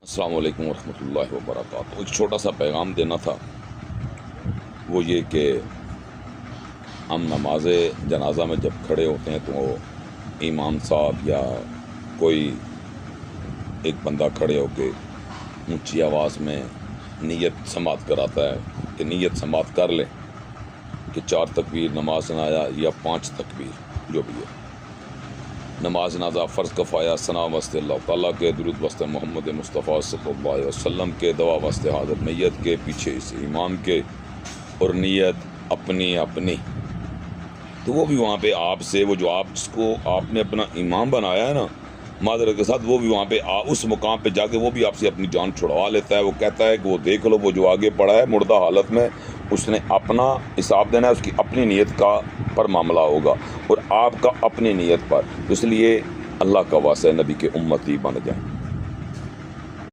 السلام علیکم ورحمۃ اللہ وبرکاتہ۔ ایک چھوٹا سا پیغام دینا تھا، وہ یہ کہ ہم نماز جنازہ میں جب کھڑے ہوتے ہیں تو امام صاحب یا کوئی ایک بندہ کھڑے ہو کے اونچی آواز میں نیت سماعت کراتا ہے کہ نیت سماعت کر لیں کہ 4 تکبیر نماز جنازہ یا 5 تکبیر جو بھی ہے، نماز جنازہ فرض کفایہ ثنا واسطے اللہ تعالیٰ کے، درود واسطے محمد مصطفیٰ صلی اللہ علیہ وسلم کے، دعا واسطے حاضر میت کے، پیچھے سے امام کے، اور نیت اپنی اپنی۔ تو وہ بھی وہاں پہ آپ سے، وہ جو آپ جس کو آپ نے اپنا امام بنایا ہے نا معذرت کے ساتھ، وہ بھی وہاں پہ اس مقام پہ جا کے وہ بھی آپ سے اپنی جان چھڑوا لیتا ہے۔ وہ کہتا ہے کہ وہ دیکھ لو، وہ جو آگے پڑا ہے مردہ حالت میں، اس نے اپنا حساب دینا ہے، اس کی اپنی نیت کا پر معاملہ ہوگا اور آپ کا اپنی نیت پر۔ اس لیے اللہ کا واسطہ نبی کے امتی بن جائیں۔